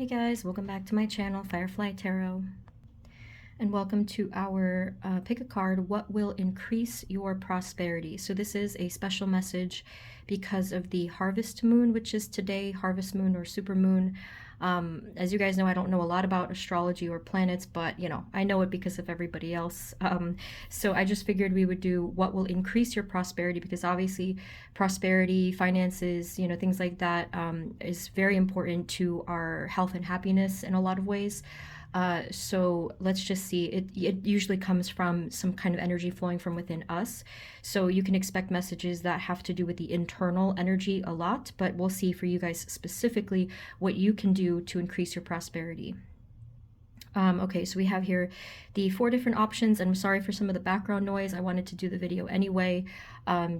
Hey guys, welcome back to my channel, Firefly Tarot. And welcome to our pick a card, what will increase your prosperity. So this is a special message because of the harvest moon, which is today, harvest moon or super moon. As you guys know, I don't know a lot about astrology or planets, but you know, I know it because of everybody else. So I just figured we would do what will increase your prosperity, because obviously prosperity, finances, you know, things like that is very important to our health and happiness in a lot of ways. So let's just see, it usually comes from some kind of energy flowing from within us. So you can expect messages that have to do with the internal energy a lot, but we'll see for you guys specifically what you can do to increase your prosperity. Okay, so we have here the 4 different options, and I'm sorry for some of the background noise. I wanted to do the video anyway,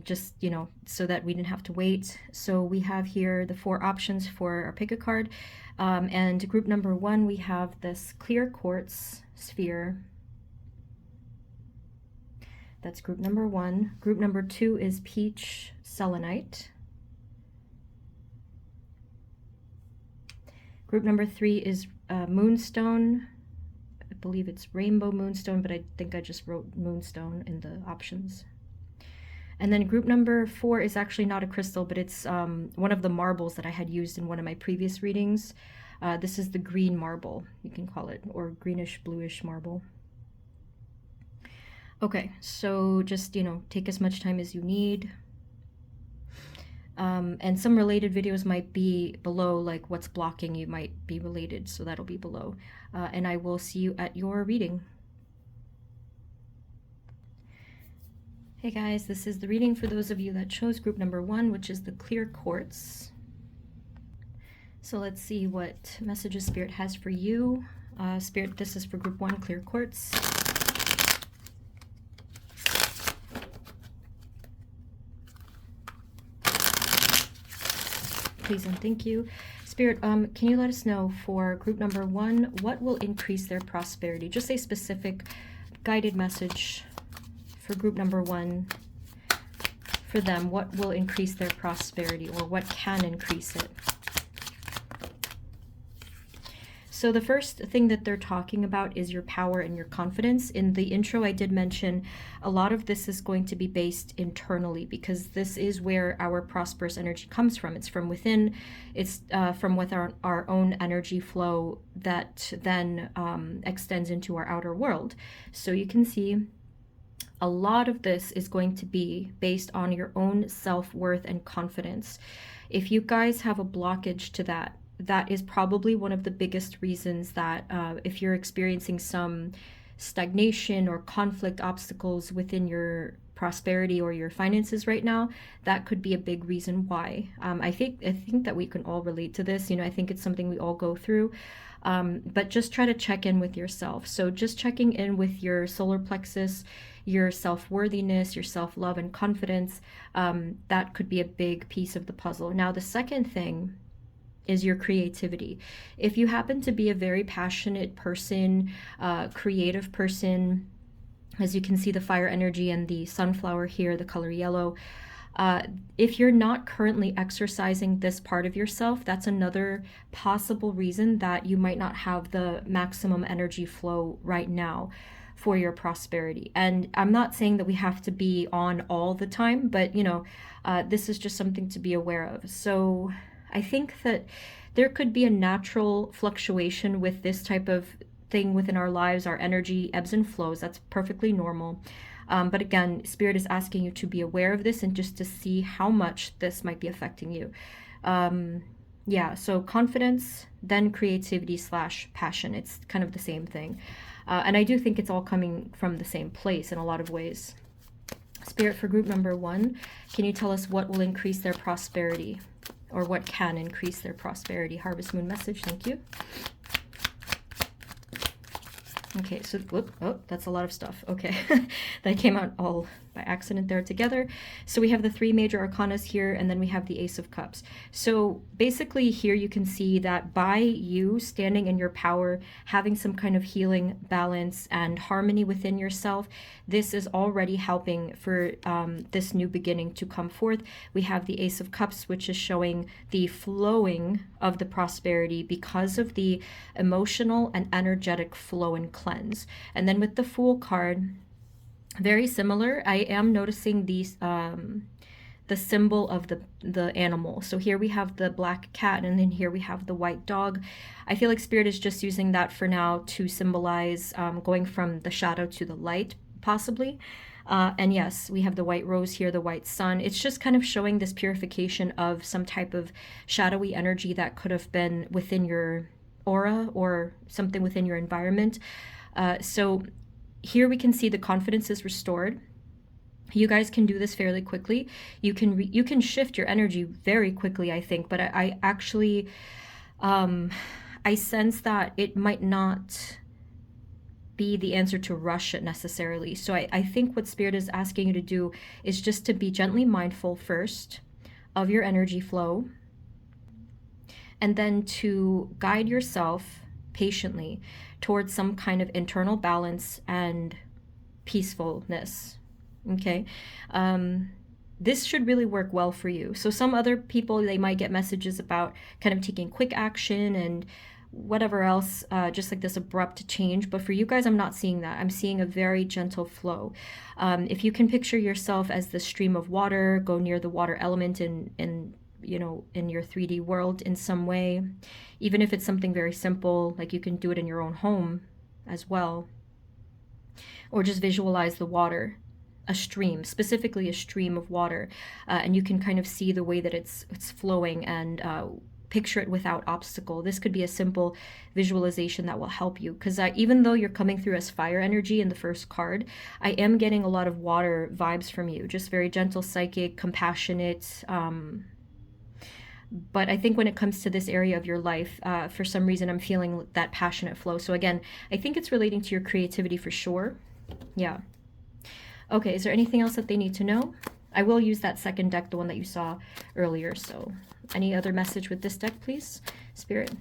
just, you know, so that we didn't have to wait. So we have here the 4 options for our pick a card. And group number 1, we have this clear quartz sphere. That's group number 1. Group number 2 is peach selenite. Group number 3 is moonstone. I believe it's rainbow moonstone, but I think I just wrote moonstone in the options. And then group number 4 is actually not a crystal, but it's one of the marbles that I had used in one of my previous readings. This is the green marble, you can call it, or greenish bluish marble. Okay, so just, you know, take as much time as you need. And some related videos might be below, like what's blocking you might be related, so that'll be below. And I will see you at your reading. Hey guys, this is the reading for those of you that chose group number 1, which is the clear quartz. So let's see what messages Spirit has for you. Spirit, this is for group 1, clear quartz. Please and thank you. Spirit, can you let us know for group number 1, what will increase their prosperity? Just a specific guided message for group number 1, for them, what will increase their prosperity, or what can increase it? So the first thing that they're talking about is your power and your confidence. In the intro, I did mention a lot of this is going to be based internally, because this is where our prosperous energy comes from. It's from within. It's from with our own energy flow that then extends into our outer world. So you can see a lot of this is going to be based on your own self-worth and confidence. If you guys have a blockage to that, that is probably one of the biggest reasons that if you're experiencing some stagnation or conflict obstacles within your prosperity or your finances right now, that could be a big reason why. I think that we can all relate to this. You know, I think it's something we all go through. But just try to check in with yourself. So just checking in with your solar plexus, your self-worthiness, your self-love and confidence, that could be a big piece of the puzzle. Now, the second thing is your creativity. If you happen to be a very passionate person, creative person, as you can see the fire energy and the sunflower here, the color yellow, if you're not currently exercising this part of yourself, that's another possible reason that you might not have the maximum energy flow right now for your prosperity. And I'm not saying that we have to be on all the time, but you know, this is just something to be aware of. So I think that there could be a natural fluctuation with this type of thing within our lives. Our energy ebbs and flows. That's perfectly normal. But again, Spirit is asking you to be aware of this and just to see how much this might be affecting you. Yeah, so confidence, then creativity / passion. It's kind of the same thing. And I do think it's all coming from the same place in a lot of ways. Spirit, for group number 1, can you tell us what will increase their prosperity, or what can increase their prosperity? Harvest moon message, thank you. Okay, so, whoop, oh, that's a lot of stuff. Okay, that came out all by accident there together. So we have the 3 major arcanas here, and then we have the Ace of Cups. So basically here you can see that by you standing in your power, having some kind of healing, balance, and harmony within yourself, this is already helping for this new beginning to come forth. We have the Ace of Cups, which is showing the flowing of the prosperity because of the emotional and energetic flow and cleanse. And then with the Fool card, very similar. I am noticing these the symbol of the animal. So here we have the black cat, and then here we have the white dog. I feel like Spirit is just using that for now to symbolize going from the shadow to the light, possibly. And yes, we have the white rose here, the white sun. It's just kind of showing this purification of some type of shadowy energy that could have been within your aura or something within your environment. So here we can see the confidence is restored. You guys can do this fairly quickly. You can shift your energy very quickly, I think, but I actually I sense that it might not be the answer to rush it necessarily. So I think what Spirit is asking you to do is just to be gently mindful first of your energy flow, and then to guide yourself patiently towards some kind of internal balance and peacefulness. Okay. This should really work well for you. So some other people, they might get messages about kind of taking quick action and whatever else, just like this abrupt change. But for you guys, I'm not seeing that. I'm seeing a very gentle flow. If you can picture yourself as the stream of water, go near the water element in you know, in your 3D world in some way, even if it's something very simple, like you can do it in your own home as well, or just visualize the water, a stream, specifically a stream of water, and you can kind of see the way that it's flowing, and picture it without obstacle. This could be a simple visualization that will help you, because even though you're coming through as fire energy in the first card, I am getting a lot of water vibes from you, just very gentle, psychic, compassionate. But I think when it comes to this area of your life, for some reason, I'm feeling that passionate flow. So again, I think it's relating to your creativity for sure. Yeah. Okay, is there anything else that they need to know? I will use that second deck, the one that you saw earlier. So any other message with this deck, please, Spirit?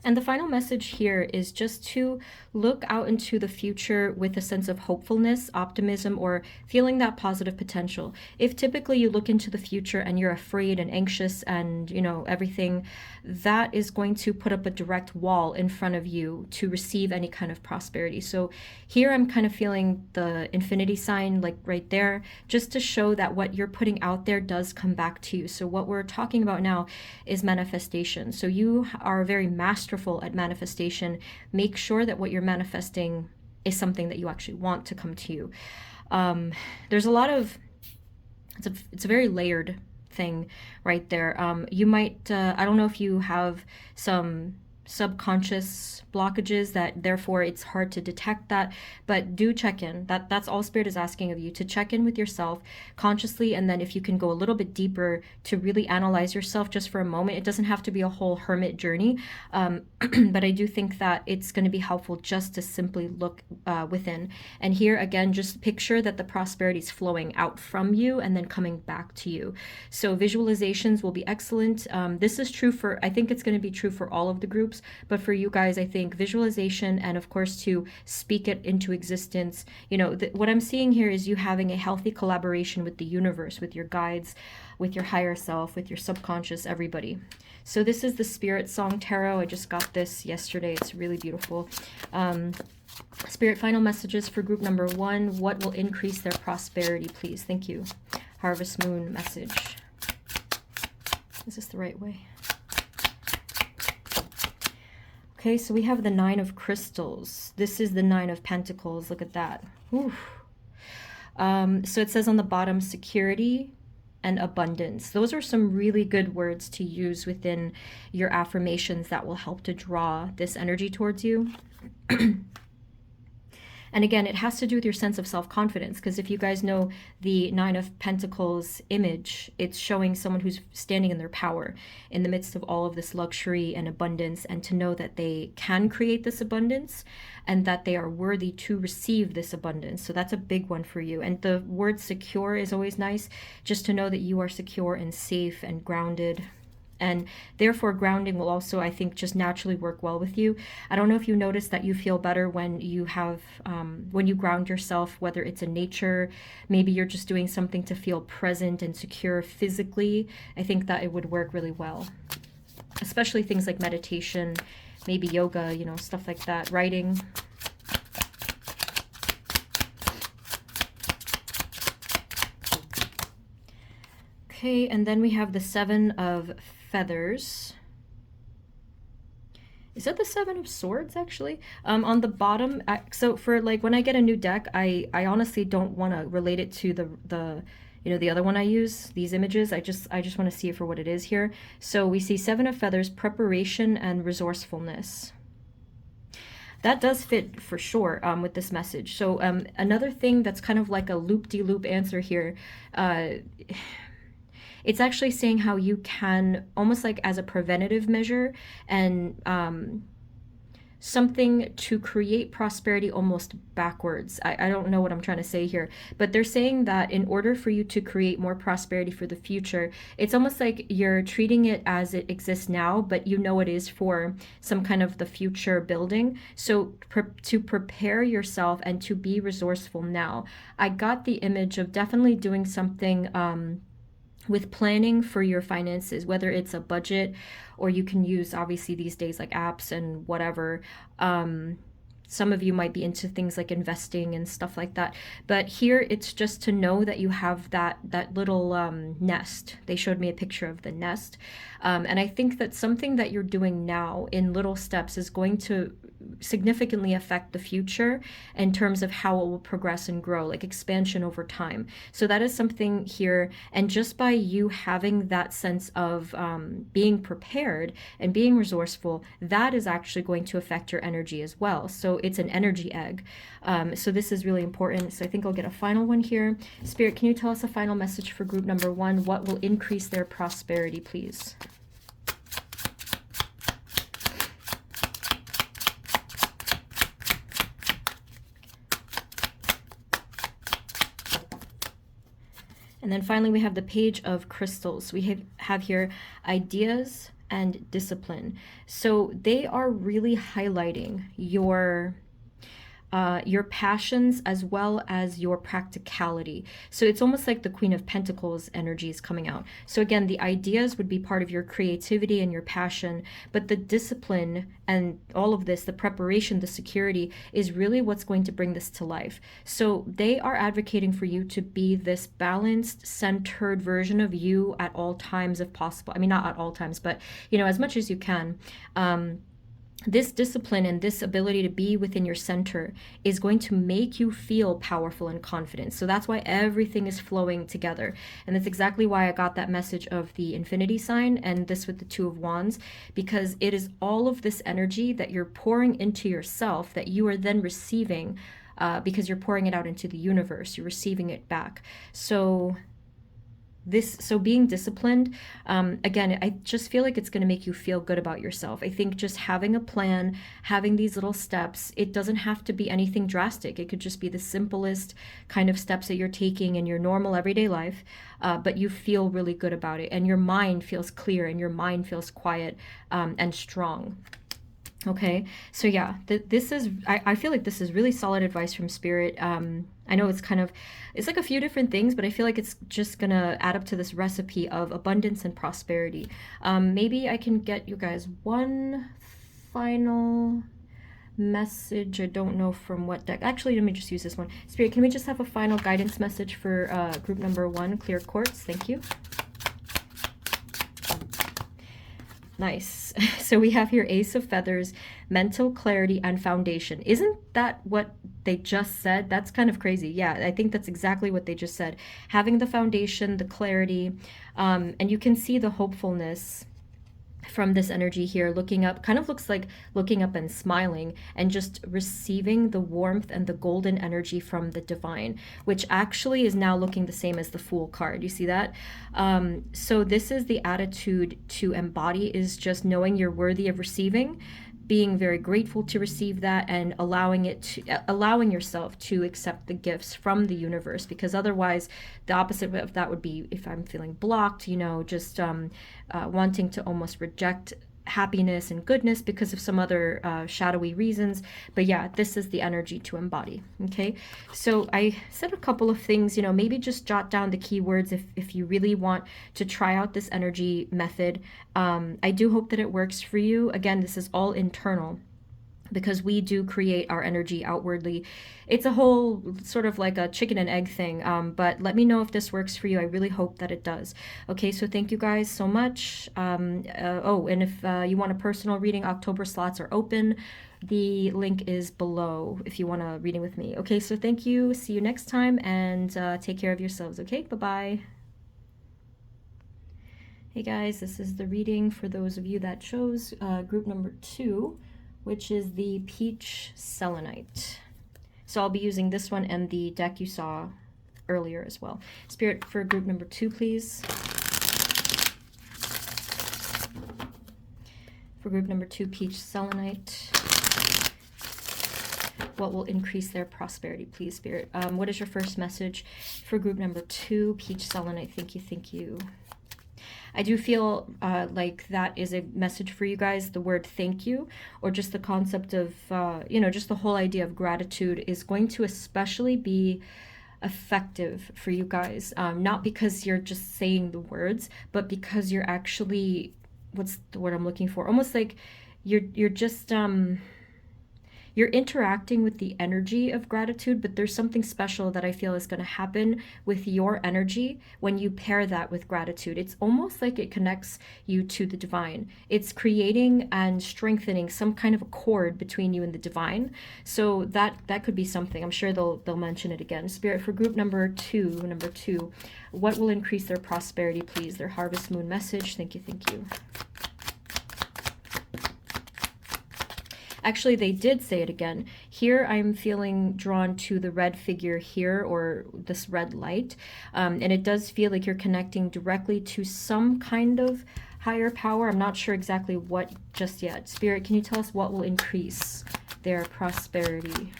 And the final message here is just to look out into the future with a sense of hopefulness, optimism, or feeling that positive potential. If typically you look into the future and you're afraid and anxious and, you know, everything, that is going to put up a direct wall in front of you to receive any kind of prosperity. So here I'm kind of feeling the infinity sign, like right there, just to show that what you're putting out there does come back to you. So what we're talking about now is manifestation. So you are very masterful at manifestation. Make sure that what you're manifesting is something that you actually want to come to you. There's a lot of, it's a very layered thing right there. You might, I don't know if you have some subconscious blockages that therefore it's hard to detect that, but do check in. That's all Spirit is asking of you, to check in with yourself consciously, and then if you can go a little bit deeper to really analyze yourself just for a moment. It doesn't have to be a whole hermit journey, but I do think that it's going to be helpful just to simply look within. And here again, just picture that the prosperity is flowing out from you and then coming back to you. So visualizations will be excellent. This is true for, I think it's going to be true for all of the groups, but for you guys, I think visualization and of course to speak it into existence. You know, what I'm seeing here is you having a healthy collaboration with the universe, with your guides, with your higher self, with your subconscious, everybody. So this is the Spirit Song Tarot. I just got this yesterday. It's really beautiful. Spirit, final messages for group number 1. What will increase their prosperity, please? Thank you. Harvest Moon message. Is this the right way? Okay, so we have the 9 of Crystals. This is the 9 of Pentacles. Look at that. So it says on the bottom, security and abundance. Those are some really good words to use within your affirmations that will help to draw this energy towards you. And again, it has to do with your sense of self-confidence, because if you guys know the Nine of Pentacles image, it's showing someone who's standing in their power in the midst of all of this luxury and abundance, and to know that they can create this abundance and that they are worthy to receive this abundance. So that's a big one for you. And the word secure is always nice, just to know that you are secure and safe and grounded. And therefore grounding will also, I think, just naturally work well with you. I don't know if you notice that you feel better when you have when you ground yourself, whether it's in nature, maybe you're just doing something to feel present and secure physically. I think that it would work really well, especially things like meditation, maybe yoga, you know, stuff like that, writing. Okay, and then we have the Seven of Feathers. Is that the Seven of Swords, actually? On the bottom, so for like when I get a new deck, I honestly don't want to relate it to the you know, the other one I use, these images. I just want to see it for what it is here. So we see Seven of Feathers, preparation and resourcefulness. That does fit for sure with this message. So another thing that's kind of like a loop-de-loop answer here, it's actually saying how you can, almost like as a preventative measure, and something to create prosperity almost backwards. I don't know what I'm trying to say here, but they're saying that in order for you to create more prosperity for the future, it's almost like you're treating it as it exists now, but you know it is for some kind of the future building. So to prepare yourself and to be resourceful now. I got the image of definitely doing something with planning for your finances, whether it's a budget, or you can use obviously these days like apps and whatever. Some of you might be into things like investing and stuff like that. But here it's just to know that you have that little nest. They showed me a picture of the nest. And I think that something that you're doing now in little steps is going to significantly affect the future in terms of how it will progress and grow, like expansion over time. So that is something here. And just by you having that sense of being prepared and being resourceful, that is actually going to affect your energy as well. So it's an energy egg. So this is really important. So I think I'll get a final one here. Spirit, can you tell us a final message for group number 1? What will increase their prosperity, please? And then finally, we have the Page of Crystals. We have here ideas and discipline. So they are really highlighting your passions as well as your practicality. So it's almost like the Queen of Pentacles energy is coming out. So again, the ideas would be part of your creativity and your passion, but the discipline and all of this, the preparation, the security, is really what's going to bring this to life. So they are advocating for you to be this balanced, centered version of you at all times if possible. I mean, not at all times, but you know, as much as you can. This discipline and this ability to be within your center is going to make you feel powerful and confident. So that's why everything is flowing together. And that's exactly why I got that message of the infinity sign and this with the Two of Wands, because it is all of this energy that you're pouring into yourself that you are then receiving because you're pouring it out into the universe. You're receiving it back. So being disciplined, again, I just feel like it's going to make you feel good about yourself. I think just having a plan, having these little steps, it doesn't have to be anything drastic. It could just be the simplest kind of steps that you're taking in your normal everyday life, but you feel really good about it, and your mind feels clear, and your mind feels quiet and strong. Okay, so yeah, this is, I feel like this is really solid advice from Spirit. I know it's like a few different things, but I feel like it's just gonna add up to this recipe of abundance and prosperity. Maybe I can get you guys one final message. I don't know from what deck. Actually, let me just use this one. Spirit, can we just have a final guidance message for group number 1, Clear Quartz? Thank you. Nice. So we have here Ace of Feathers, mental clarity and foundation. Isn't that what they just said? That's kind of crazy. Yeah, I think that's exactly what they just said. Having the foundation, the clarity, and you can see the hopefulness from this energy here, looking up, kind of looks like looking up and smiling and just receiving the warmth and the golden energy from the divine, which actually is now looking the same as the Fool card. You see that? So this is the attitude to embody, is just knowing you're worthy of receiving, being very grateful to receive that, and allowing yourself to accept the gifts from the universe, because otherwise the opposite of that would be if I'm feeling blocked, just wanting to almost reject happiness and goodness because of some other shadowy reasons. But yeah, this is the energy to embody. Okay, so I said a couple of things, maybe just jot down the keywords if you really want to try out this energy method. I do hope that it works for you. Again, this is all internal, because we do create our energy outwardly. It's a whole sort of like a chicken and egg thing, but let me know if this works for you. I really hope that it does. Okay, so thank you guys so much. Oh, and if you want a personal reading, October slots are open. The link is below if you want a reading with me. Okay, so thank you. See you next time, and take care of yourselves. Okay, bye-bye. Hey guys, this is the reading for those of you that chose group number 2, which is the peach selenite. So I'll be using this one and the deck you saw earlier as well. Spirit, for group number 2, please. For group number 2, peach selenite. What will increase their prosperity, please, Spirit? What is your first message for group number 2, peach selenite? Thank you, thank you. I do feel like that is a message for you guys. The word thank you, or just the concept of, just the whole idea of gratitude is going to especially be effective for you guys. Not because you're just saying the words, but because you're actually, what's the word I'm looking for? Almost like you're just, you're interacting with the energy of gratitude, but there's something special that I feel is going to happen with your energy when you pair that with gratitude. It's almost like it connects you to the divine. It's creating and strengthening some kind of accord between you and the divine. So that could be something. I'm sure they'll mention it again. Spirit, for group number 2, what will increase their prosperity, please? Their harvest moon message. Thank you, thank you. Actually, they did say it again. Here, I'm feeling drawn to the red figure here, or this red light. And it does feel like you're connecting directly to some kind of higher power. I'm not sure exactly what just yet. Spirit, can you tell us what will increase their prosperity?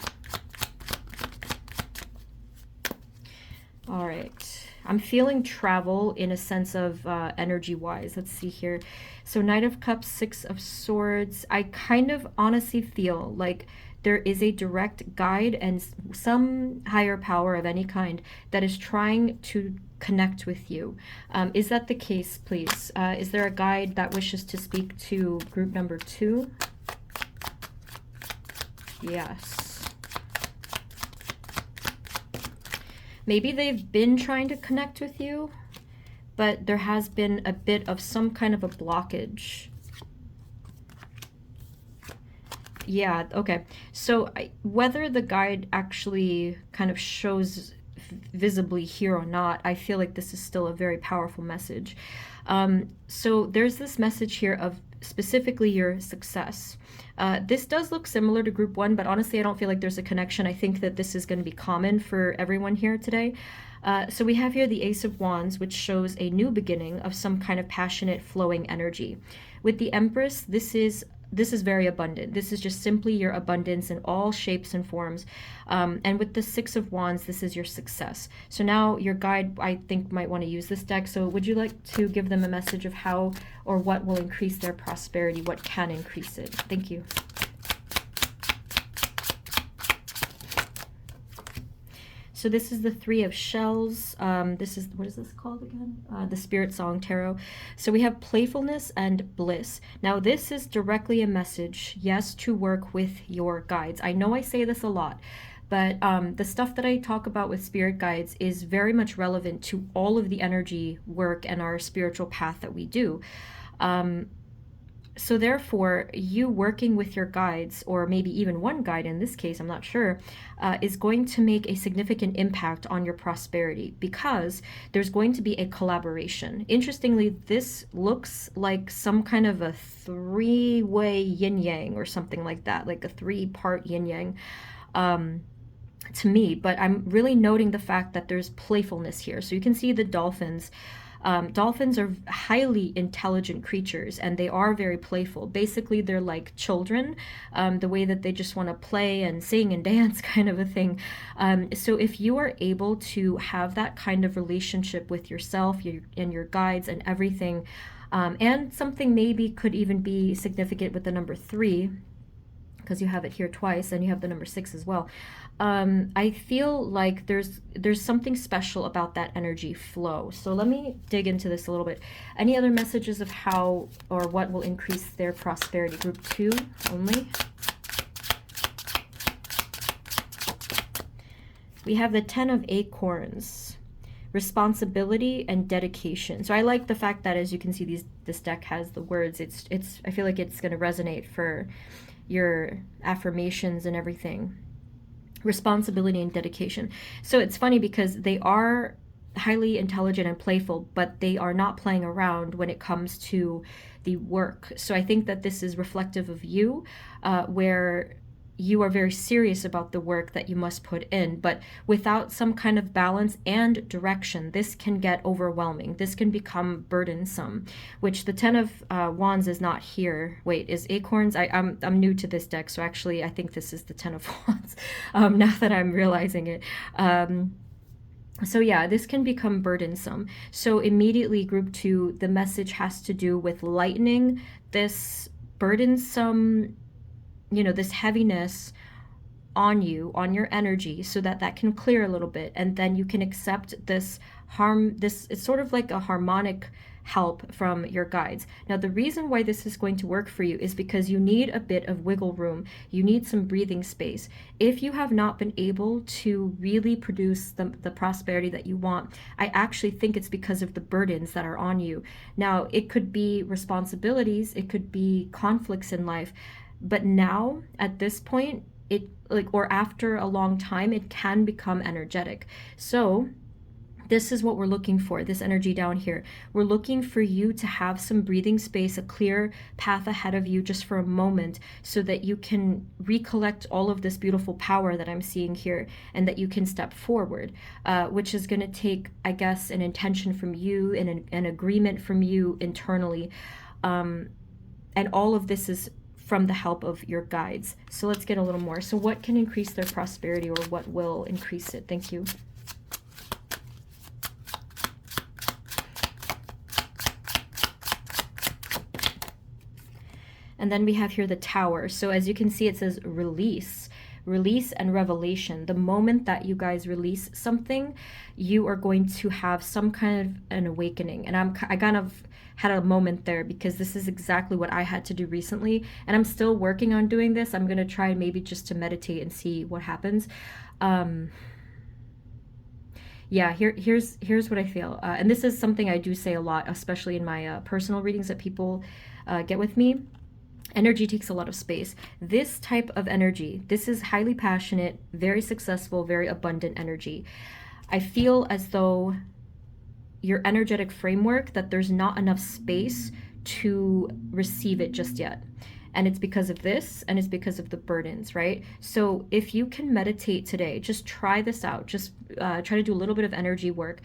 All right. I'm feeling travel in a sense of energy-wise. Let's see here. So Knight of Cups, 6 of Swords. I kind of honestly feel like there is a direct guide and some higher power of any kind that is trying to connect with you. Is that the case, please? Is there a guide that wishes to speak to group number 2? Yes. Maybe they've been trying to connect with you, but there has been a bit of some kind of a blockage. Yeah, okay. So whether the guide actually kind of shows visibly here or not, I feel like this is still a very powerful message. So there's this message here of specifically your success. This does look similar to group 1, but honestly, I don't feel like there's a connection. I think that this is going to be common for everyone here today. So we have here the Ace of Wands, which shows a new beginning of some kind of passionate, flowing energy. With the Empress, this is very abundant. This is just simply your abundance in all shapes and forms. And with the 6 of Wands, this is your success. So now your guide, I think, might want to use this deck. So would you like to give them a message of how or what will increase their prosperity? What can increase it? Thank you. So this is the 3 of Shells. This is, what is this called again? The Spirit Song Tarot. So we have playfulness and bliss. Now this is directly a message, yes, to work with your guides. I know I say this a lot, but the stuff that I talk about with spirit guides is very much relevant to all of the energy work and our spiritual path that we do. So therefore, you working with your guides, or maybe even one guide in this case, I'm not sure, is going to make a significant impact on your prosperity because there's going to be a collaboration. Interestingly, this looks like some kind of a three-way yin-yang or something like that, like a three-part yin-yang. To me, but I'm really noting the fact that there's playfulness here. So you can see the dolphins. Dolphins are highly intelligent creatures and they are very playful. Basically, they're like children, the way that they just want to play and sing and dance, kind of a thing. So if you are able to have that kind of relationship with yourself and your guides and everything, and something maybe could even be significant with the number 3, because you have it here twice and you have the number 6 as well. I feel like there's something special about that energy flow. So let me dig into this a little bit. Any other messages of how or what will increase their prosperity? Group 2 only. We have the 10 of Acorns. Responsibility and dedication. So I like the fact that, as you can see, this deck has the words. I feel like it's going to resonate for your affirmations and everything. Responsibility and dedication. So it's funny because they are highly intelligent and playful, but they are not playing around when it comes to the work. So I think that this is reflective of you, where you are very serious about the work that you must put in, but without some kind of balance and direction, this can get overwhelming. This can become burdensome, which the 10 of Wands is not here. Wait, is Acorns? I'm new to this deck, so actually I think this is the 10 of Wands, now that I'm realizing it. So yeah, this can become burdensome. So immediately, group 2, the message has to do with lightening this burdensome, this heaviness on you, on your energy, so that that can clear a little bit, and then you can accept this it's sort of like a harmonic help from your guides. Now, the reason why this is going to work for you is because you need a bit of wiggle room. You need some breathing space. If you have not been able to really produce the prosperity that you want, I actually think it's because of the burdens that are on you. Now, it could be responsibilities, it could be conflicts in life, but now at this point, or after a long time, it can become energetic. So this is what we're looking for, this energy down here. We're looking for you to have some breathing space, a clear path ahead of you just for a moment, so that you can recollect all of this beautiful power that I'm seeing here, and that you can step forward, which is going to take, I guess, an intention from you and an agreement from you internally. And all of this is from the help of your guides. So let's get a little more. So what can increase their prosperity, or what will increase it? Thank you. And then we have here the Tower. So as you can see, it says release and revelation. The moment that you guys release something, you are going to have some kind of an awakening. And I kind of had a moment there, because this is exactly what I had to do recently, and I'm still working on doing this. I'm going to try maybe just to meditate and see what happens. Yeah, here's what I feel. And this is something I do say a lot, especially in my personal readings that people get with me. Energy takes a lot of space. This type of energy, this is highly passionate, very successful, very abundant energy. I feel as though your energetic framework, that there's not enough space to receive it just yet. And it's because of this, and it's because of the burdens, right? So if you can meditate today, just try this out. Just try to do a little bit of energy work.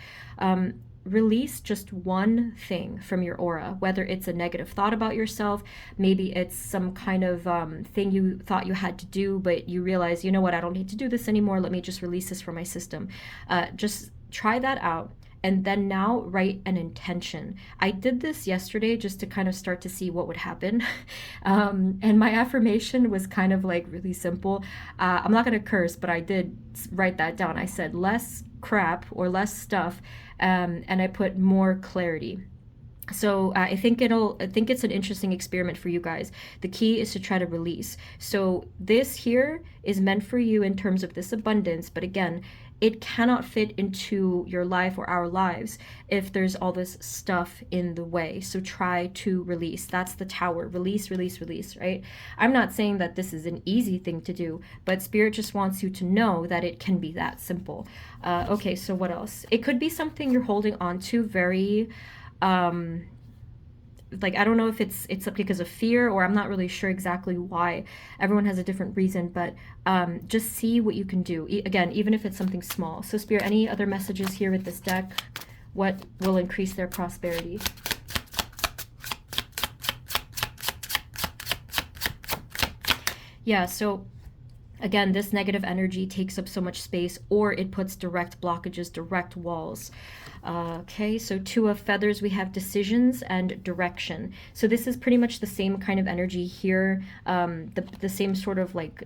Release just one thing from your aura, whether it's a negative thought about yourself, maybe it's some kind of thing you thought you had to do, but you realize, you know what, I don't need to do this anymore. Let me just release this from my system. Just try that out. And then now write an intention. I did this yesterday just to kind of start to see what would happen. And my affirmation was kind of like really simple. I'm not going to curse, but I did write that down. I said less crap or less stuff, and I put more clarity. So I think it's an interesting experiment for you guys. The key is to try to release. So this here is meant for you in terms of this abundance, but again, it cannot fit into your life or our lives if there's all this stuff in the way. So try to release. That's the tower. Release, release, release, right? I'm not saying that this is an easy thing to do, but Spirit just wants you to know that it can be that simple. Okay, so what else? It could be something you're holding on to very, like, I don't know if it's because of fear, or I'm not really sure exactly why. Everyone has a different reason, but just see what you can do. Again, even if it's something small. So Spirit, any other messages here with this deck? What will increase their prosperity? Yeah, so again, this negative energy takes up so much space, or it puts direct blockages, direct walls. Okay, so Two of Feathers, we have decisions and direction. So this is pretty much the same kind of energy here, the same sort of like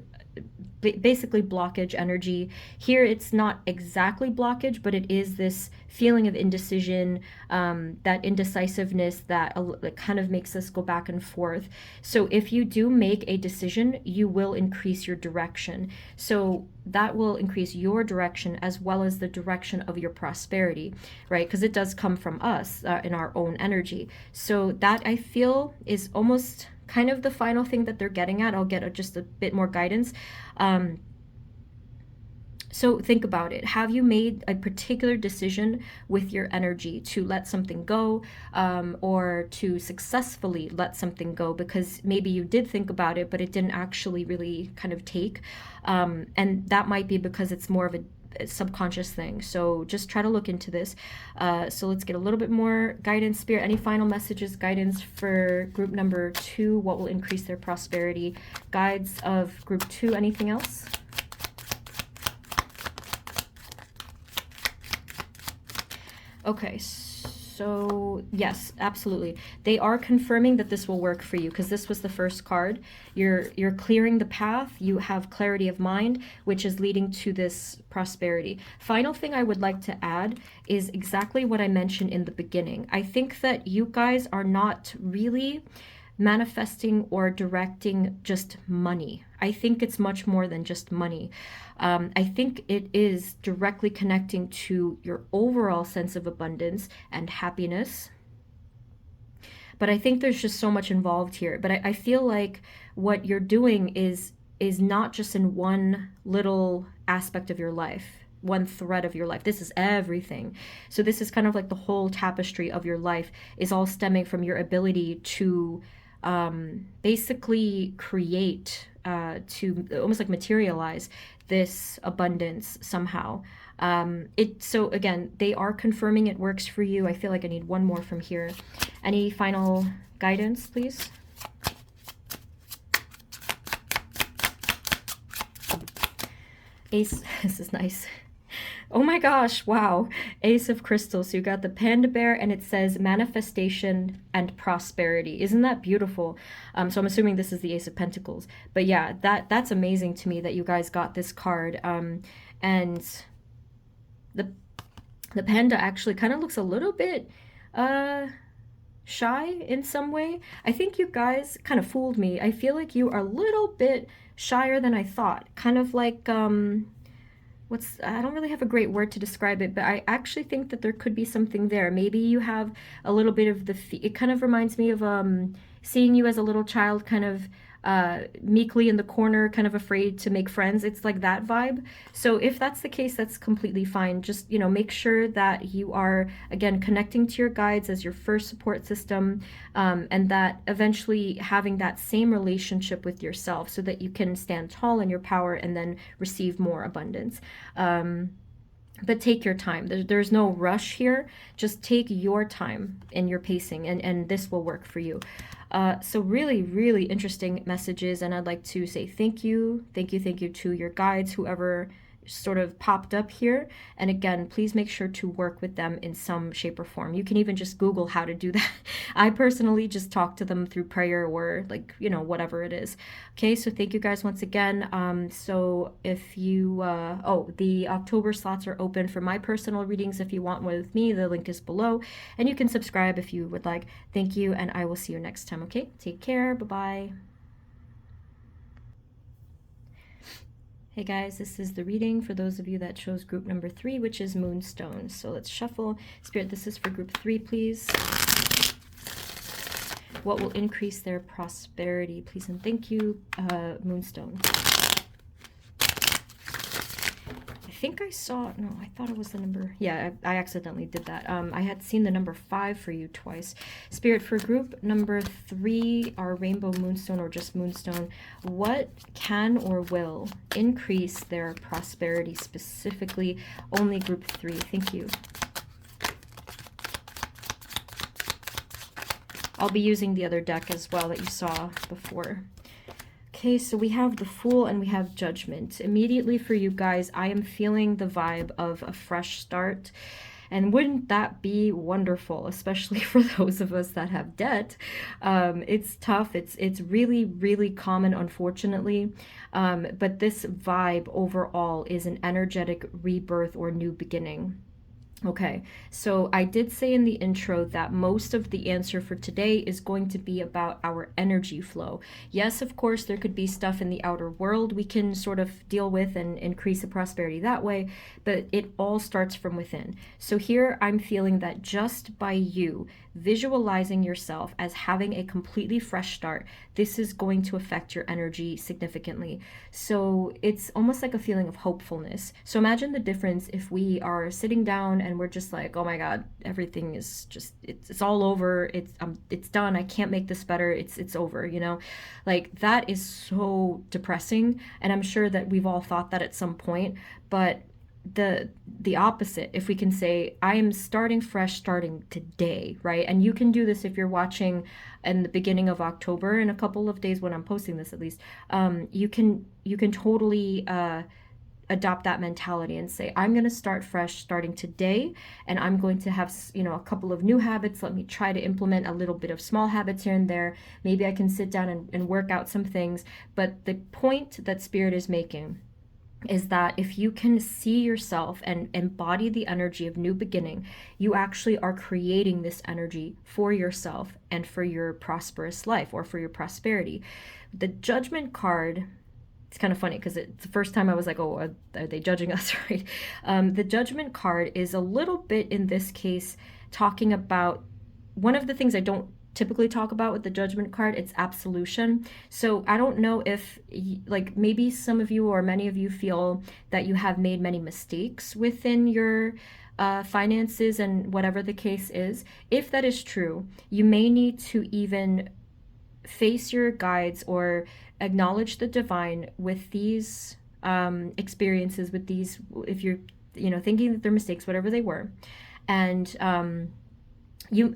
basically blockage energy. Here it's not exactly blockage, but it is this feeling of indecision, that indecisiveness that kind of makes us go back and forth. So if you do make a decision, you will increase your direction. So that will increase your direction as well as the direction of your prosperity, right? Because it does come from us in our own energy. So that, I feel, is almost kind of the final thing that they're getting at. I'll get just a bit more guidance. So think about it. Have you made a particular decision with your energy to let something go, or to successfully let something go? Because maybe you did think about it, but it didn't actually really kind of take. And that might be because it's more of a subconscious thing. So just try to look into this. So let's get a little bit more guidance. Spirit, any final messages, guidance for group number 2? What will increase their prosperity? Guides of group 2, anything else? Okay, so yes, absolutely. They are confirming that this will work for you, because this was the first card. You're clearing the path. You have clarity of mind, which is leading to this prosperity. Final thing I would like to add is exactly what I mentioned in the beginning. I think that you guys are not really manifesting or directing just money. I think it's much more than just money. I think it is directly connecting to your overall sense of abundance and happiness. But I think there's just so much involved here. But I feel like what you're doing is not just in one little aspect of your life, one thread of your life. This is everything. So this is kind of like the whole tapestry of your life is all stemming from your ability to basically create, to almost like materialize this abundance somehow. So again, they are confirming it works for you. I feel like I need one more from here. Any final guidance, please? Ace, this is nice. Oh my gosh, wow. Ace of Crystals. So you got the panda bear, and it says manifestation and prosperity. Isn't that beautiful? So I'm assuming this is the Ace of Pentacles. But yeah, that's amazing to me that you guys got this card. And the panda actually kind of looks a little bit shy in some way. I think you guys kind of fooled me. I feel like you are a little bit shyer than I thought. Kind of like I don't really have a great word to describe it, but I actually think that there could be something there. Maybe you have a little bit of it kind of reminds me of seeing you as a little child, kind of meekly in the corner, kind of afraid to make friends. It's like that vibe. So if that's the case, that's completely fine. Just, make sure that you are, again, connecting to your guides as your first support system, and that eventually having that same relationship with yourself so that you can stand tall in your power and then receive more abundance. But take your time. There's no rush here. Just take your time in your pacing, and this will work for you. So really, really interesting messages, and I'd like to say thank you to your guides, whoever sort of popped up here. And again, please make sure to work with them in some shape or form. You can even just Google how to do that. I personally just talk to them through prayer or whatever it is. Okay, so thank you guys once again. So if you, the October slots are open for my personal readings. If you want one with me, the link is below, and you can subscribe if you would like. Thank you, and I will see you next time. Okay, take care. Bye-bye. Hey guys, this is the reading for those of you that chose group number 3, which is Moonstone. So let's shuffle. Spirit, this is for group 3, please. What will increase their prosperity, please and thank you, Moonstone. I think I saw, no, I thought it was the number, yeah, I accidentally did that. I had seen the number 5 for you twice. Spirit, for group number 3, our Rainbow Moonstone or just Moonstone, what can or will increase their prosperity, specifically only group 3? Thank you. I'll be using the other deck as well that you saw before. Okay, so we have the Fool and we have Judgment. Immediately for you guys, I am feeling the vibe of a fresh start. And wouldn't that be wonderful, especially for those of us that have debt? It's tough. It's really, really common, unfortunately. But this vibe overall is an energetic rebirth or new beginning. Okay, so I did say in the intro that most of the answer for today is going to be about our energy flow. Yes, of course, there could be stuff in the outer world we can sort of deal with and increase the prosperity that way, but it all starts from within. So here I'm feeling that just by you visualizing yourself as having a completely fresh start, this is going to affect your energy significantly. So it's almost like a feeling of hopefulness. So imagine the difference if we are sitting down and we're just like, oh my God, everything is just, it's all over. It's done. I can't make this better. It's over, you know, like that is so depressing. And I'm sure that we've all thought that at some point, but the opposite, if we can say, I am starting fresh, starting today, right? And you can do this if you're watching in the beginning of October, in a couple of days when I'm posting this at least, you can totally adopt that mentality and say, I'm going to start fresh starting today, and I'm going to have, you know, a couple of new habits. Let me try to implement a little bit of small habits here and there. Maybe I can sit down and work out some things. But the point that Spirit is making is that if you can see yourself and embody the energy of new beginning, you actually are creating this energy for yourself and for your prosperous life or for your prosperity. The Judgment card, it's kind of funny because it's the first time I was like, oh, are they judging us, right? The Judgment card is a little bit, in this case, talking about one of the things I don't typically talk about with the Judgment card. It's absolution. So I don't know if, like, maybe some of you or many of you feel that you have made many mistakes within your finances and whatever the case is. If that is true, you may need to even face your guides or acknowledge the divine with these experiences, with these, if you're, you know, thinking that they're mistakes, whatever they were. And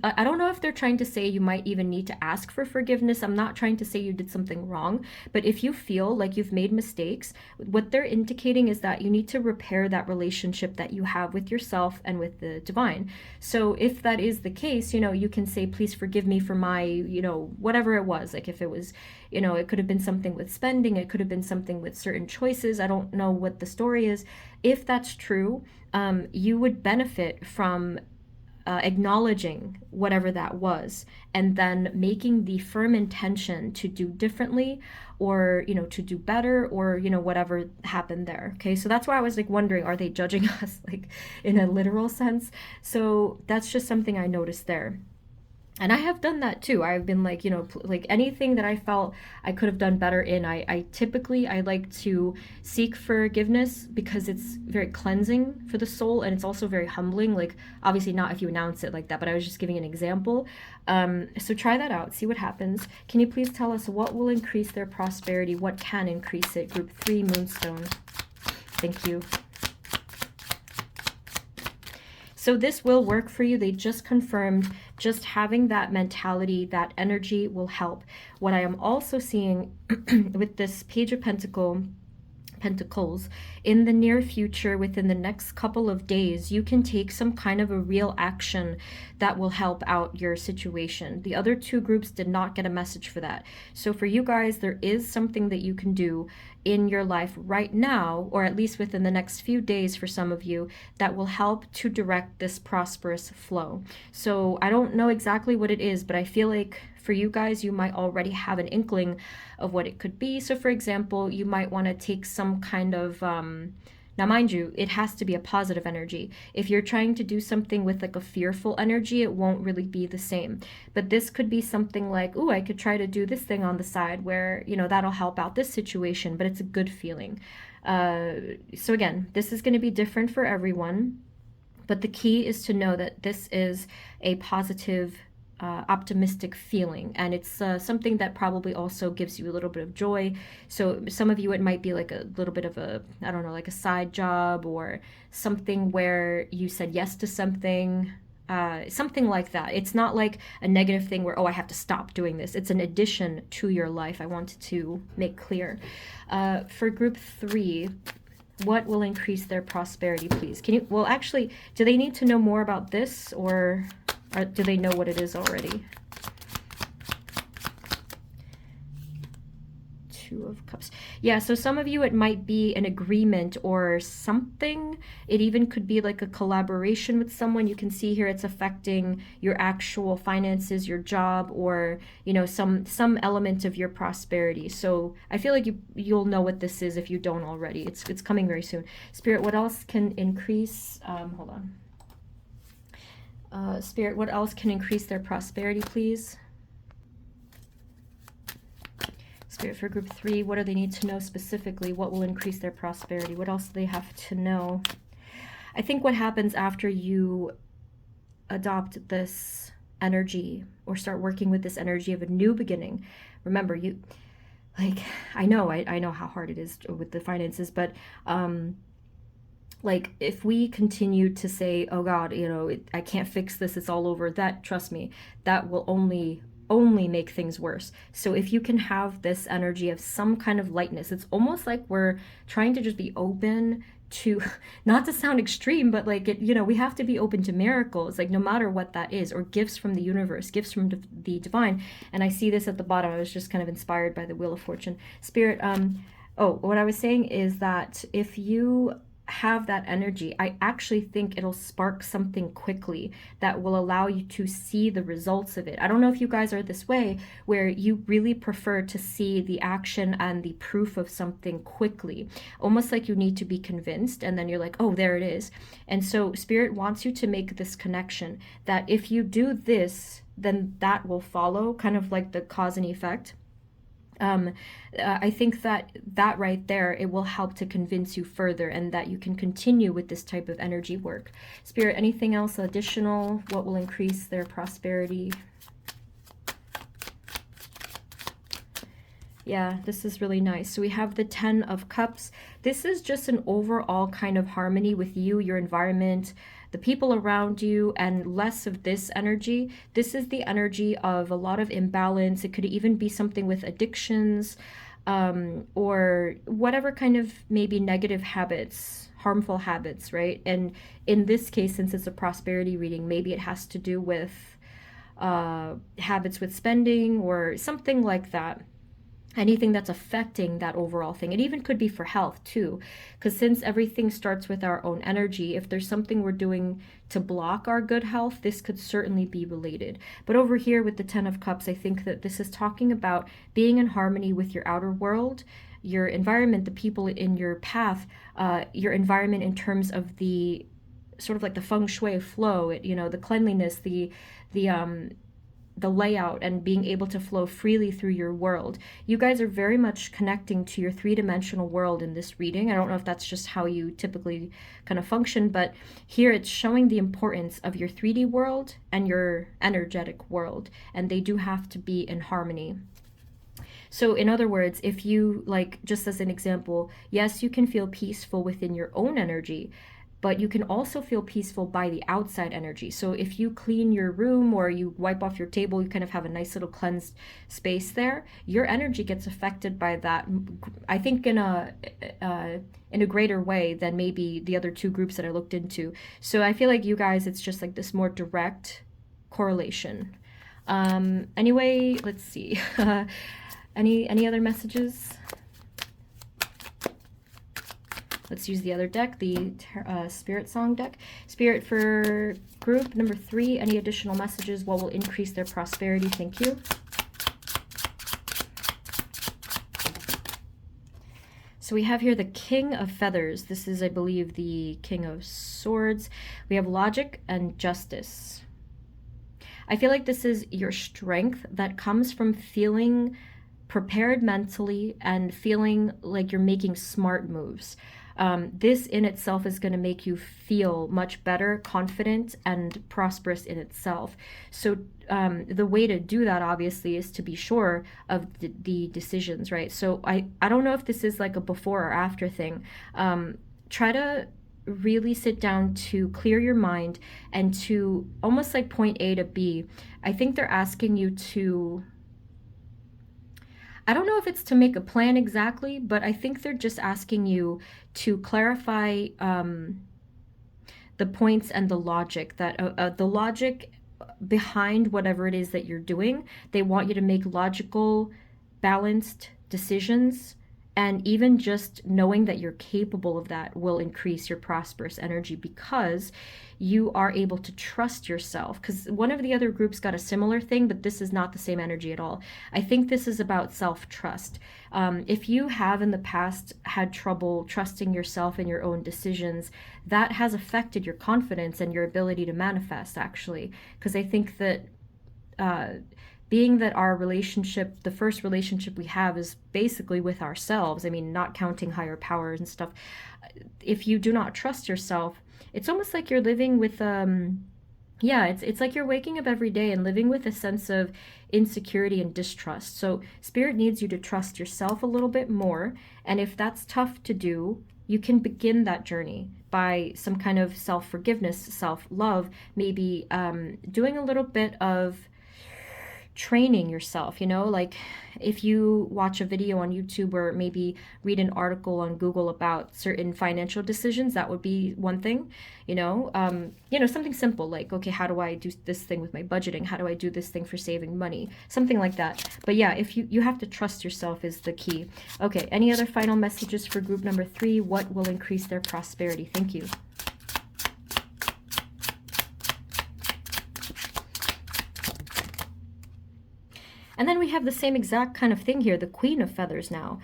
I don't know if they're trying to say you might even need to ask for forgiveness. I'm not trying to say you did something wrong, but if you feel like you've made mistakes, what they're indicating is that you need to repair that relationship that you have with yourself and with the divine. So if that is the case, you know, you can say, please forgive me for my, you know, whatever it was. Like if it was, you know, it could have been something with spending, it could have been something with certain choices. I don't know what the story is. If that's true, you would benefit from acknowledging whatever that was, and then making the firm intention to do differently, or, you know, to do better, or, you know, whatever happened there. Okay, so that's why I was like wondering, are they judging us like in a literal sense? So that's just something I noticed there. And I have done that too. I've been like, you know, like anything that I felt I could have done better in, I typically, I like to seek forgiveness because it's very cleansing for the soul, and it's also very humbling. Like, obviously not if you announce it like that, but I was just giving an example. So try that out, see what happens. Can you please tell us what will increase their prosperity? What can increase it? Group 3, Moonstone. Thank you. So this will work for you. They just confirmed just having that mentality, that energy will help. What I am also seeing with this Page of Pentacles, in the near future, within the next couple of days, you can take some kind of a real action that will help out your situation. The other two groups did not get a message for that. So for you guys, there is something that you can do in your life right now, or at least within the next few days for some of you, that will help to direct this prosperous flow. So I don't know exactly what it is, but I feel like For you guys, you might already have an inkling of what it could be. So for example, you might want to take some kind of, now mind you, it has to be a positive energy. If you're trying to do something with like a fearful energy, it won't really be the same. But this could be something like, ooh, I could try to do this thing on the side where, you know, that'll help out this situation, but it's a good feeling. So again, this is going to be different for everyone. But the key is to know that this is a positive, optimistic feeling. And it's something that probably also gives you a little bit of joy. So some of you, it might be like a little bit of a, I don't know, like a side job or something where you said yes to something. Something like that. It's not like a negative thing where, oh, I have to stop doing this. It's an addition to your life. I wanted to make clear. For group 3, what will increase their prosperity, please? Can you, well, actually, do they need to know more about this, or do they know what it is already? 2 of Cups. Yeah, so some of you, it might be an agreement or something. It even could be like a collaboration with someone. You can see here it's affecting your actual finances, your job, or, you know, some element of your prosperity. So I feel like you'll know what this is if you don't already. It's coming very soon. Spirit, what else can increase, hold on. Spirit, what else can increase their prosperity, please? Spirit, for group 3, what do they need to know specifically? What will increase their prosperity? What else do they have to know? I think what happens after you adopt this energy or start working with this energy of a new beginning, remember, you, like, I know how hard it is with the finances, but like, if we continue to say, oh God, you know, I can't fix this, it's all over, that, trust me, that will only make things worse. So if you can have this energy of some kind of lightness, it's almost like we're trying to just be open to, not to sound extreme, but like, it, you know, we have to be open to miracles, like no matter what that is, or gifts from the universe, gifts from the divine. And I see this at the bottom. I was just kind of inspired by the Wheel of Fortune. Spirit, oh, what I was saying is that if you have that energy, I actually think it'll spark something quickly that will allow you to see the results of it. I don't know if you guys are this way, where you really prefer to see the action and the proof of something quickly, almost like you need to be convinced, and then you're like, oh, there it is. And so Spirit wants you to make this connection that if you do this, then that will follow, kind of like the cause and effect. I think that right there, it will help to convince you further, and that you can continue with this type of energy work. Spirit, anything else additional? What will increase their prosperity? Yeah, this is really nice. So we have the 10 of Cups. This is just an overall kind of harmony with you, your environment, the people around you, and less of this energy. This is the energy of a lot of imbalance. It could even be something with addictions, or whatever kind of maybe negative habits, harmful habits, right? And in this case, since it's a prosperity reading, maybe it has to do with habits with spending or something like that. Anything that's affecting that overall thing. It even could be for health too, because since everything starts with our own energy, if there's something we're doing to block our good health, this could certainly be related. But over here with the 10 of Cups, I think that this is talking about being in harmony with your outer world, your environment, the people in your path, your environment in terms of the sort of like the feng shui flow, you know, the cleanliness, the layout, and being able to flow freely through your world. You guys are very much connecting to your 3-dimensional world in this reading. I don't know if that's just how you typically kind of function, but here it's showing the importance of your 3D world and your energetic world, and they do have to be in harmony. So in other words, if you, like, just as an example, yes, you can feel peaceful within your own energy, but you can also feel peaceful by the outside energy. So if you clean your room or you wipe off your table, you kind of have a nice little cleansed space there, your energy gets affected by that, I think in a greater way than maybe the other 2 groups that I looked into. So I feel like you guys, it's just like this more direct correlation. Anyway, let's see. Any other messages? Let's use the other deck, the Spirit Song deck. Spirit, for group number 3, any additional messages? What will increase their prosperity? Thank you. So we have here the King of Feathers. This is, I believe, the King of Swords. We have logic and justice. I feel like this is your strength that comes from feeling prepared mentally and feeling like you're making smart moves. This in itself is going to make you feel much better, confident, and prosperous in itself. So the way to do that, obviously, is to be sure of the decisions, right? So I don't know if this is like a before or after thing. Try to really sit down to clear your mind and to almost like point A to B. I think they're asking you to, I don't know if it's to make a plan exactly, but I think they're just asking you to clarify the points and the logic that the logic behind whatever it is that you're doing. They want you to make logical, balanced decisions. And even just knowing that you're capable of that will increase your prosperous energy because you are able to trust yourself. Because one of the other groups got a similar thing, but this is not the same energy at all. I think this is about self-trust. If you have in the past had trouble trusting yourself and your own decisions, that has affected your confidence and your ability to manifest, actually. Because I think that being that our relationship, the first relationship we have, is basically with ourselves, I mean, not counting higher powers and stuff. If you do not trust yourself, it's almost like you're living with yeah, it's like you're waking up every day and living with a sense of insecurity and distrust. So spirit needs you to trust yourself a little bit more, and if that's tough to do, you can begin that journey by some kind of self-forgiveness, self-love, maybe doing a little bit of training yourself, like if you watch a video on YouTube or maybe read an article on Google about certain financial decisions, that would be one thing, something simple like, okay, how do I do this thing with my budgeting? How do I do this thing for saving money? Something like that. But yeah, if you have to trust yourself is the key. Okay, any other final messages for group number 3? What will increase their prosperity? Thank you. And then we have the same exact kind of thing here, the Queen of Feathers now.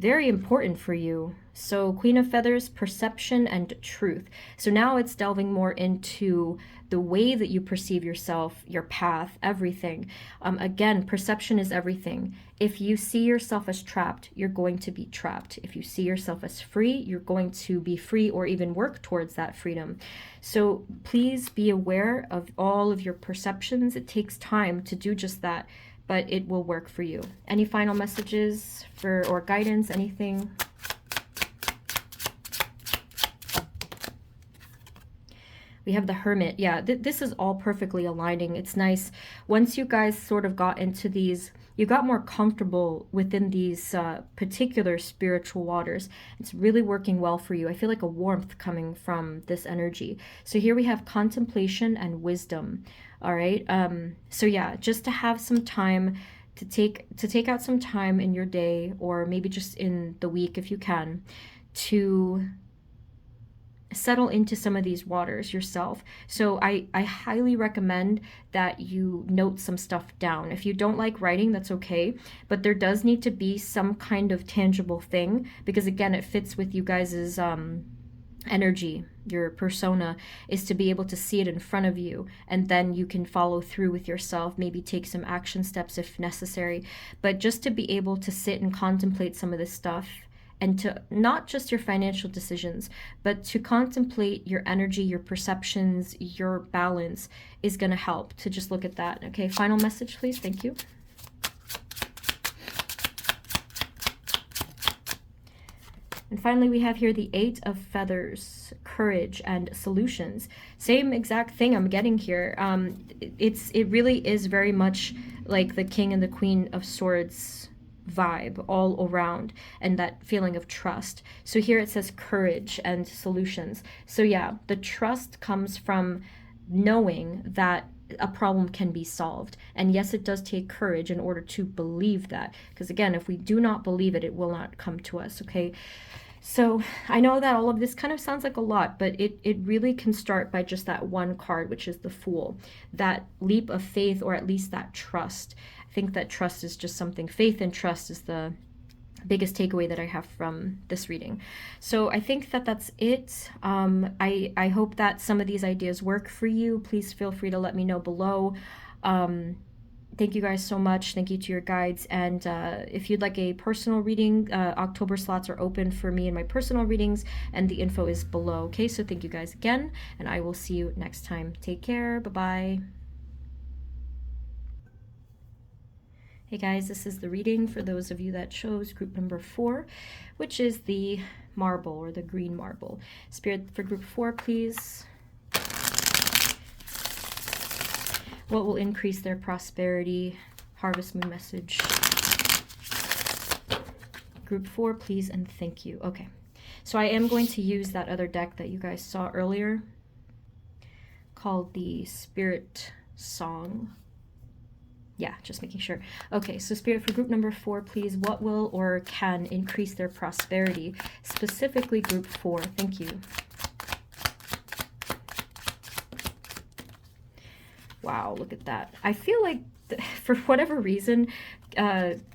Very important for you. So Queen of Feathers, perception and truth. So now it's delving more into the way that you perceive yourself, your path, everything. Again, perception is everything. If you see yourself as trapped, you're going to be trapped. If you see yourself as free, you're going to be free or even work towards that freedom. So please be aware of all of your perceptions. It takes time to do just that, but it will work for you. Any final messages or guidance, anything? We have the Hermit. Yeah, this is all perfectly aligning. It's nice. Once you guys sort of got into these, you got more comfortable within these particular spiritual waters. It's really working well for you. I feel like a warmth coming from this energy. So here we have contemplation and wisdom. All right. So yeah, just to have some time to take out some time in your day, or maybe just in the week if you can, to settle into some of these waters yourself. So I highly recommend that you note some stuff down. If you don't like writing, that's okay, but there does need to be some kind of tangible thing, because again, it fits with you guys's energy. Your persona is to be able to see it in front of you, and then you can follow through with yourself, maybe take some action steps if necessary, but just to be able to sit and contemplate some of this stuff, and to not just your financial decisions, but to contemplate your energy, your perceptions, your balance is going to help to just look at that. Okay, final message, please. Thank you. And finally, we have here the 8 of Feathers, courage and solutions. Same exact thing I'm getting here. It really is very much like the King and the Queen of Swords vibe all around, and that feeling of trust. So here it says courage and solutions. So yeah, the trust comes from knowing that a problem can be solved. And yes, it does take courage in order to believe that, because again, if we do not believe it, it will not come to us. Okay, so I know that all of this kind of sounds like a lot, but it really can start by just that one card, which is the Fool. That leap of faith, or at least that trust. I think that trust is just something, faith and trust is the biggest takeaway that I have from this reading. So I think that that's it. I hope that some of these ideas work for you. Please feel free to let me know below. Thank you guys so much. Thank you to your guides. And if you'd like a personal reading, October slots are open for me and my personal readings, and the info is below. Okay, so thank you guys again, and I will see you next time. Take care. Bye-bye. Hey guys, this is the reading for those of you that chose group number 4, which is the marble or the green marble. Spirit for group 4, please. What will increase their prosperity? Harvest Moon message. Group 4, please, and thank you. Okay, so I am going to use that other deck that you guys saw earlier called the Spirit Song. Yeah, just making sure. Okay, so Spirit for group number 4, please. What will or can increase their prosperity? Specifically group 4. Thank you. Wow, look at that. I feel like for whatever reason,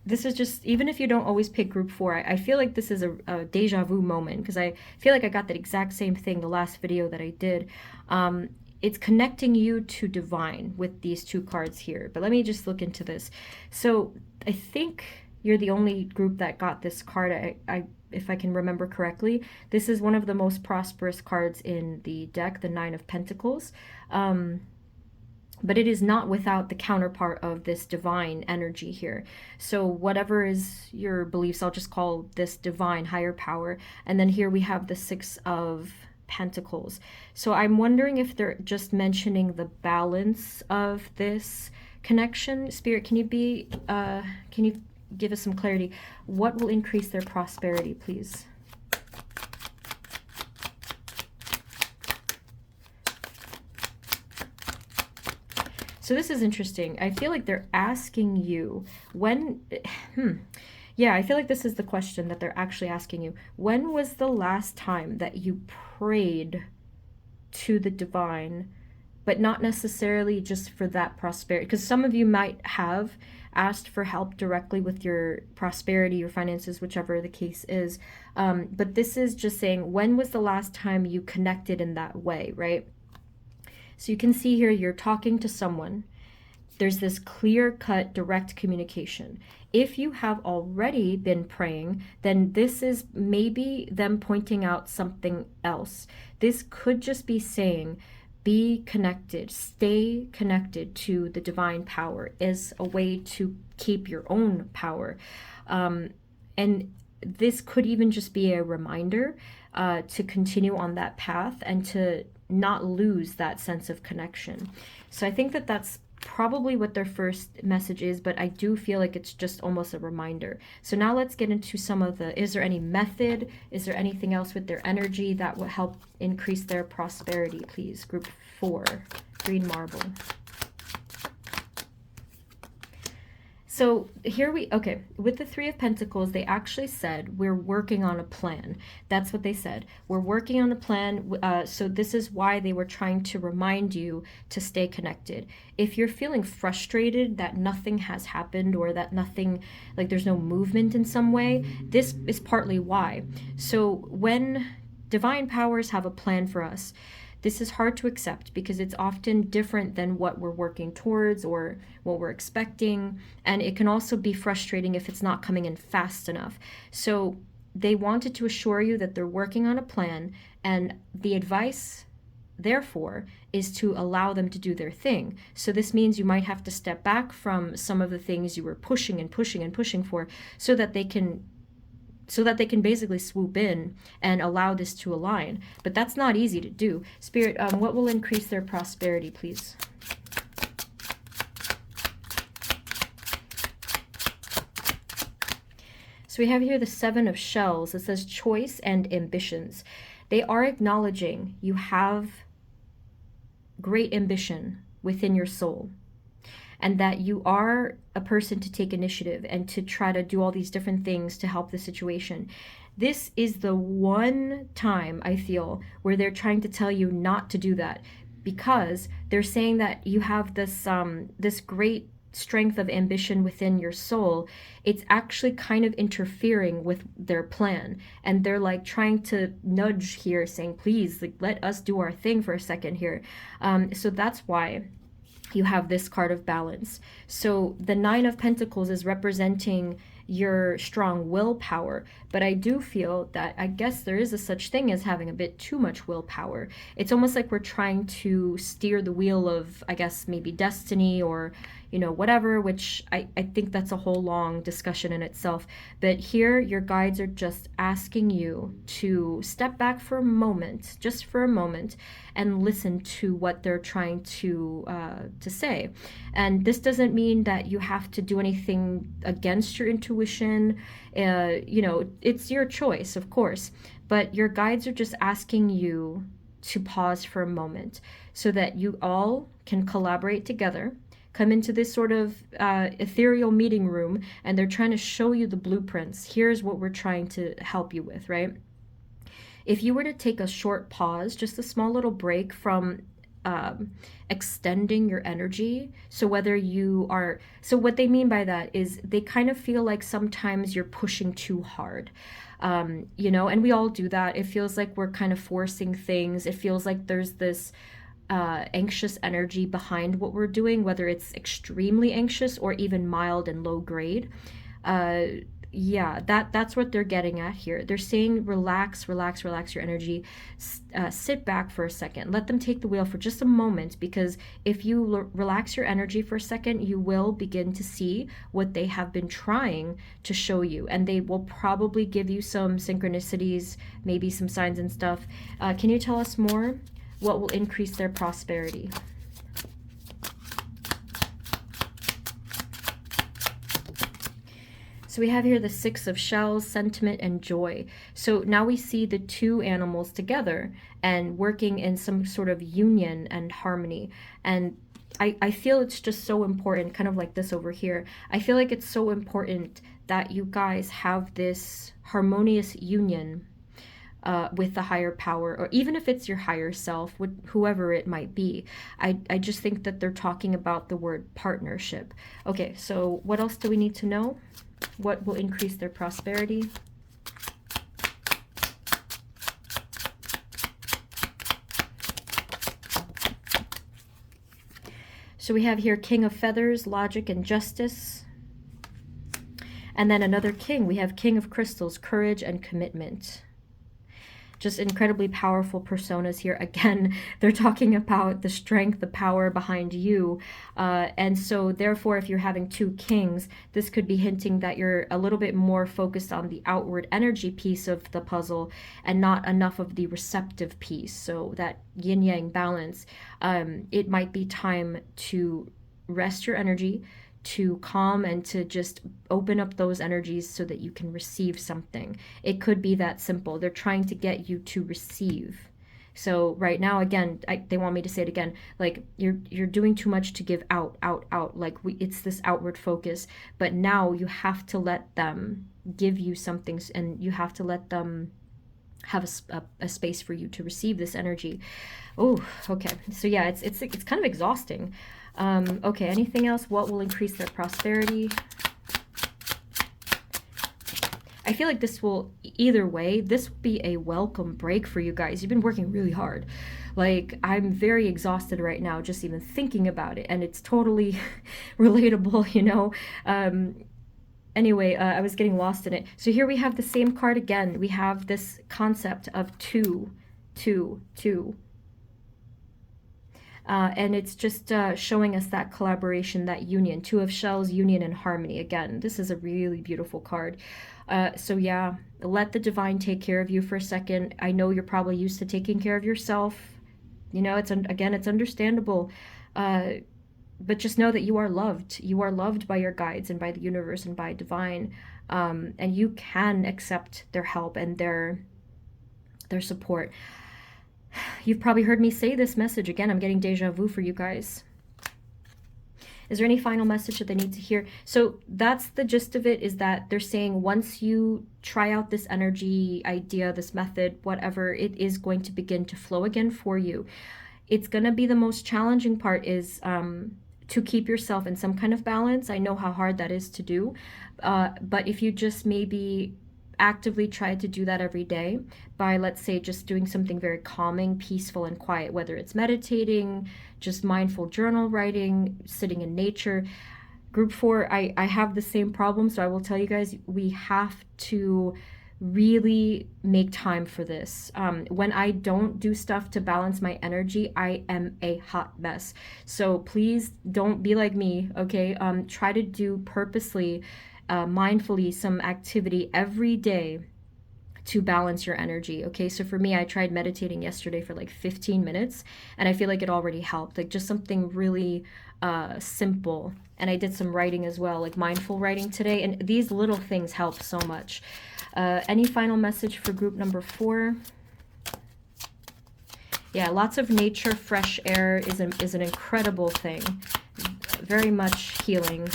this is just, even if you don't always pick group 4, I feel like this is a deja vu moment, because I feel like I got that exact same thing the last video that I did. It's connecting you to divine with these 2 cards here. But let me just look into this. So I think you're the only group that got this card, if I can remember correctly. This is one of the most prosperous cards in the deck, the 9 of Pentacles. But it is not without the counterpart of this divine energy here. So whatever is your beliefs, I'll just call this divine, higher power. And then here we have the 6 of Pentacles. So I'm wondering if they're just mentioning the balance of this connection. Spirit, can you give us some clarity? What will increase their prosperity, please? So this is interesting. I feel like they're asking you when yeah, I feel like this is the question that they're actually asking you. When was the last time that you prayed to the divine, but not necessarily just for that prosperity? Because some of you might have asked for help directly with your prosperity, your finances, whichever the case is. But this is just saying, when was the last time you connected in that way, right? So you can see here, you're talking to someone. There's this clear-cut, direct communication. If you have already been praying, then this is maybe them pointing out something else. This could just be saying, be connected, stay connected to the divine power as a way to keep your own power. And this could even just be a reminder to continue on that path and to not lose that sense of connection. So I think that that's probably what their first message is, but I do feel like it's just almost a reminder. So now let's get into some of the, is there any method? Is there anything else with their energy that will help increase their prosperity, please? Group 4, green marble. So here okay, with the 3 of Pentacles, they actually said, we're working on a plan. That's what they said. We're working on a plan. So this is why they were trying to remind you to stay connected. If you're feeling frustrated that nothing has happened, or that nothing, like there's no movement in some way, this is partly why. So when divine powers have a plan for us, this is hard to accept because it's often different than what we're working towards or what we're expecting. And it can also be frustrating if it's not coming in fast enough. So they wanted to assure you that they're working on a plan, and the advice, therefore, is to allow them to do their thing. So this means you might have to step back from some of the things you were pushing and pushing and pushing for, so that they can basically swoop in and allow this to align. But that's not easy to do. Spirit, what will increase their prosperity, please? So we have here the 7 of Shells. It says choice and ambitions. They are acknowledging you have great ambition within your soul, and that you are a person to take initiative and to try to do all these different things to help the situation. This is the one time, I feel, where they're trying to tell you not to do that, because they're saying that you have this this great strength of ambition within your soul, it's actually kind of interfering with their plan. And they're like trying to nudge here, saying, please, like, let us do our thing for a second here. So that's why you have this card of balance. So the Nine of Pentacles is representing your strong willpower, but I do feel that I guess there is a such thing as having a bit too much willpower. It's almost like we're trying to steer the wheel of, I guess, maybe destiny or, you know, whatever, which I think that's a whole long discussion in itself. But here, your guides are just asking you to step back for a moment, just for a moment, and listen to what they're trying to say. And this doesn't mean that you have to do anything against your intuition. You know, it's your choice, of course. But your guides are just asking you to pause for a moment so that you all can collaborate together, come into this sort of ethereal meeting room, and they're trying to show you the blueprints. Here's what we're trying to help you with, right? If you were to take a short pause, just a small little break from extending your energy, so whether you are, so what they mean by that is they kind of feel like sometimes you're pushing too hard. You know, and we all do that. It feels like we're kind of forcing things. It feels like there's this anxious energy behind what we're doing, whether it's extremely anxious or even mild and low grade. Yeah, that's what they're getting at here. They're saying relax, relax, relax your energy. Sit back for a second. Let them take the wheel for just a moment, because if you relax your energy for a second, you will begin to see what they have been trying to show you, and they will probably give you some synchronicities, maybe some signs and stuff. Can you tell us more? What will increase their prosperity? So we have here the Six of Shells, sentiment, and joy. So now we see the two animals together and working in some sort of union and harmony. And I feel it's just so important, kind of like this over here. I feel like it's so important that you guys have this harmonious union with the higher power, or even if it's your higher self, whoever it might be. I just think that they're talking about the word partnership. Okay, so what else do we need to know? What will increase their prosperity? So we have here King of Feathers, logic and justice. And then another king. We have King of Crystals, courage and commitment. Just incredibly powerful personas here. Again, they're talking about the strength, the power behind you. And so therefore, if you're having two kings, this could be hinting that you're a little bit more focused on the outward energy piece of the puzzle and not enough of the receptive piece. So that yin-yang balance, it might be time to rest your energy, to calm, and to just open up those energies so that you can receive something. It could be that simple. They're trying to get you to receive. So right now, again, they want me to say it again, like you're doing too much to give out. Like it's this outward focus, but now you have to let them give you something, and you have to let them have a space for you to receive this energy. Oh, okay. So yeah, it's kind of exhausting. Okay, anything else? What will increase their prosperity? I feel like this will, either way, this will be a welcome break for you guys. You've been working really hard. Like, I'm very exhausted right now just even thinking about it, and it's totally relatable, you know? Anyway, I was getting lost in it. So here we have the same card again. We have this concept of two. And it's just showing us that collaboration, that union. Two of Shells, union and harmony. Again, this is a really beautiful card. So yeah, let the divine take care of you for a second. I know you're probably used to taking care of yourself. You know, it's understandable. But just know that you are loved. You are loved by your guides and by the universe and by divine. And you can accept their help and their support. You've probably heard me say this message. Again, I'm getting deja vu for you guys. Is there any final message that they need to hear? So that's the gist of it, is that they're saying once you try out this energy idea, this method, whatever, it is going to begin to flow again for you. It's going to be the most challenging part is to keep yourself in some kind of balance. I know how hard that is to do, but if you just maybe actively try to do that every day by, let's say, just doing something very calming, peaceful, and quiet, whether it's meditating, just mindful journal writing, sitting in nature. Group 4, I have the same problem, so I will tell you guys, we have to really make time for this. When I don't do stuff to balance my energy, I am a hot mess. So please don't be like me, okay? Try to do purposely, mindfully, some activity every day to balance your energy. Okay, so for me, I tried meditating yesterday for like 15 minutes, and I feel like it already helped. Like just something really simple. And I did some writing as well, like mindful writing today, and these little things help so much. Any final message for group number 4? Yeah, lots of nature, fresh air is an incredible thing. Very much healing.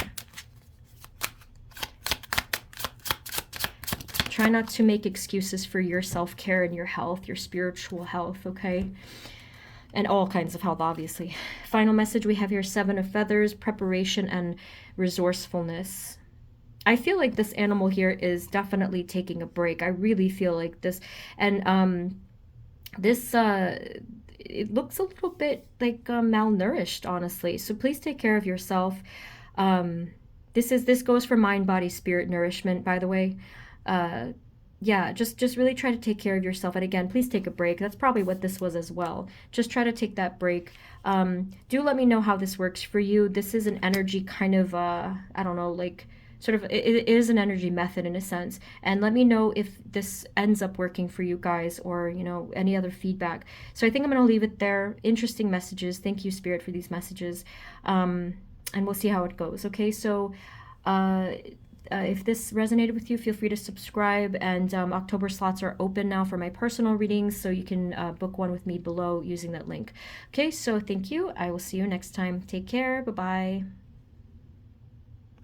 Try not to make excuses for your self-care and your health, your spiritual health, okay? And all kinds of health, obviously. Final message we have here, 7 of Feathers, preparation and resourcefulness. I feel like this animal here is definitely taking a break. I really feel like this. And this, it looks a little bit like malnourished, honestly. So please take care of yourself. This goes for mind, body, spirit nourishment, by the way. Yeah, just really try to take care of yourself. And again, please take a break. That's probably what this was as well. Just try to take that break. Do let me know how this works for you. This is an energy kind of, I don't know, like sort of, it is an energy method in a sense. And let me know if this ends up working for you guys, or, you know, any other feedback. So I think I'm going to leave it there. Interesting messages. Thank you, Spirit, for these messages. And we'll see how it goes. Okay, so if this resonated with you, feel free to subscribe. And October slots are open now for my personal readings, so you can book one with me below using that link. Okay, so thank you. I will see you next time. Take care. Bye-bye.